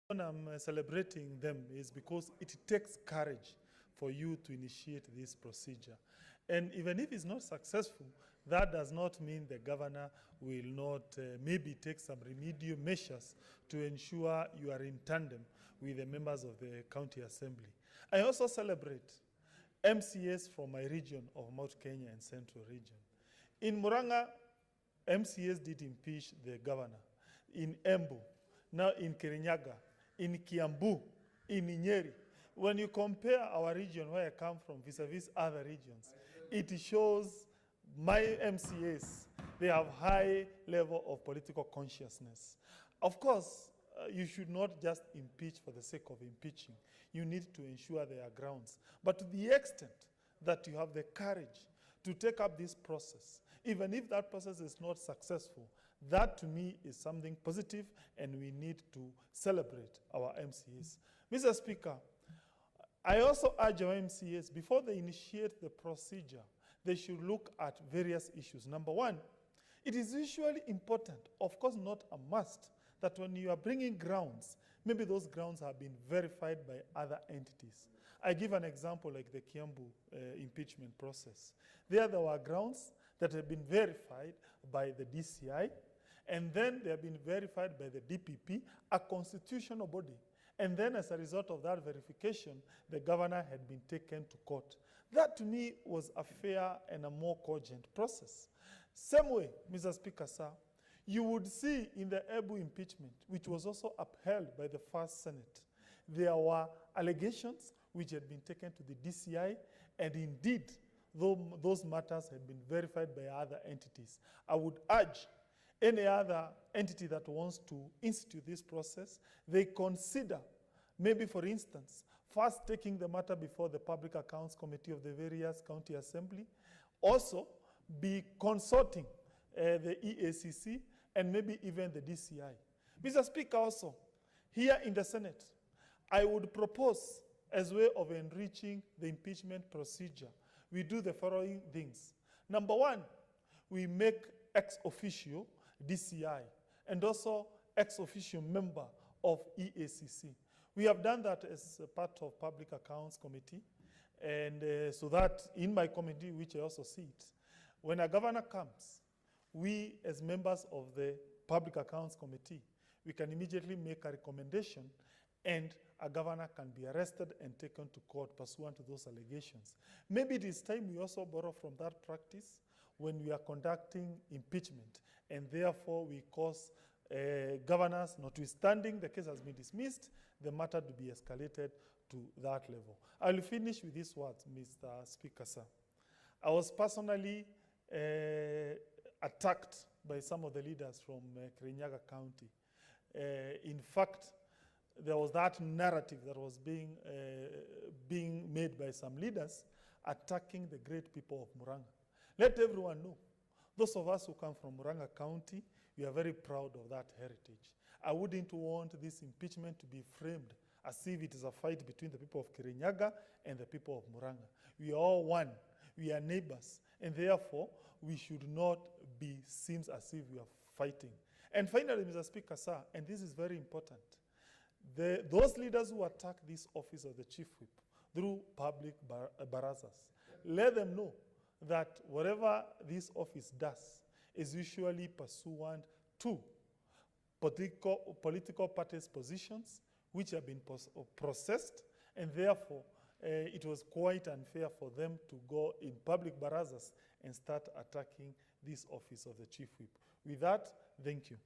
When I'm celebrating them is because it takes courage for you to initiate this procedure. And even if it's not successful, that does not mean the governor will not maybe take some remedial measures to ensure you are in tandem with the members of the county assembly. I also celebrate MCAs from my region of Mount Kenya and Central region. In Murang'a, MCAs did impeach the governor. In Embu, now in Kirinyaga, in Kiambu, in Nyeri. When you compare our region where I come from vis-a-vis other regions, it shows my MCAs, they have high level of political consciousness. Of course, you should not just impeach for the sake of impeaching. You need to ensure there are grounds. But to the extent that you have the courage to take up this process, even if that process is not successful, that to me is something positive, and we need to celebrate our MCAs. Mr. Speaker, I also urge our MCAs, before they initiate the procedure, they should look at various issues. Number one, it is usually important, of course not a must, that when you are bringing grounds, maybe those grounds have been verified by other entities. I give an example like the Kiambu impeachment process. There were grounds that have been verified by the DCI, and then they have been verified by the DPP, a constitutional body. And then as a result of that verification, the governor had been taken to court. That to me was a fair and a more cogent process. Same way, Mr. Speaker, sir, you would see in the Embu impeachment, which was also upheld by the First Senate, there were allegations which had been taken to the DCI, and indeed, though those matters had been verified by other entities. I would urge any other entity that wants to institute this process, they consider, maybe for instance, first taking the matter before the Public Accounts Committee of the various county assembly, also be consulting the EACC and maybe even the DCI. Mr. Speaker, also, here in the Senate, I would propose, as way of enriching the impeachment procedure, we do the following things. Number one, we make ex officio DCI and also ex officio member of EACC. We have done that as a part of Public Accounts Committee, and so that in my committee, which I also sit, when a governor comes, we as members of the Public Accounts Committee, we can immediately make a recommendation, and a governor can be arrested and taken to court pursuant to those allegations. Maybe it is time we also borrow from that practice when we are conducting impeachment, and therefore we cause governors, notwithstanding the case has been dismissed, the matter to be escalated to that level. I'll finish with these words, Mr. Speaker, sir. I was personally attacked by some of the leaders from Kirinyaga County. In fact, there was that narrative that was being made by some leaders attacking the great people of Murang'a. Let everyone know, those of us who come from Murang'a County, we are very proud of that heritage. I wouldn't want this impeachment to be framed as if it is a fight between the people of Kirinyaga and the people of Murang'a. We are all one. We are neighbors. And therefore, we should not be seen as if we are fighting. And finally, Mr. Speaker, sir, and this is very important, those leaders who attack this office of the chief whip through public barazas, let them know that whatever this office does is usually pursuant to political parties' positions which have been processed, and therefore it was quite unfair for them to go in public barazas and start attacking this office of the chief whip. With that, thank you.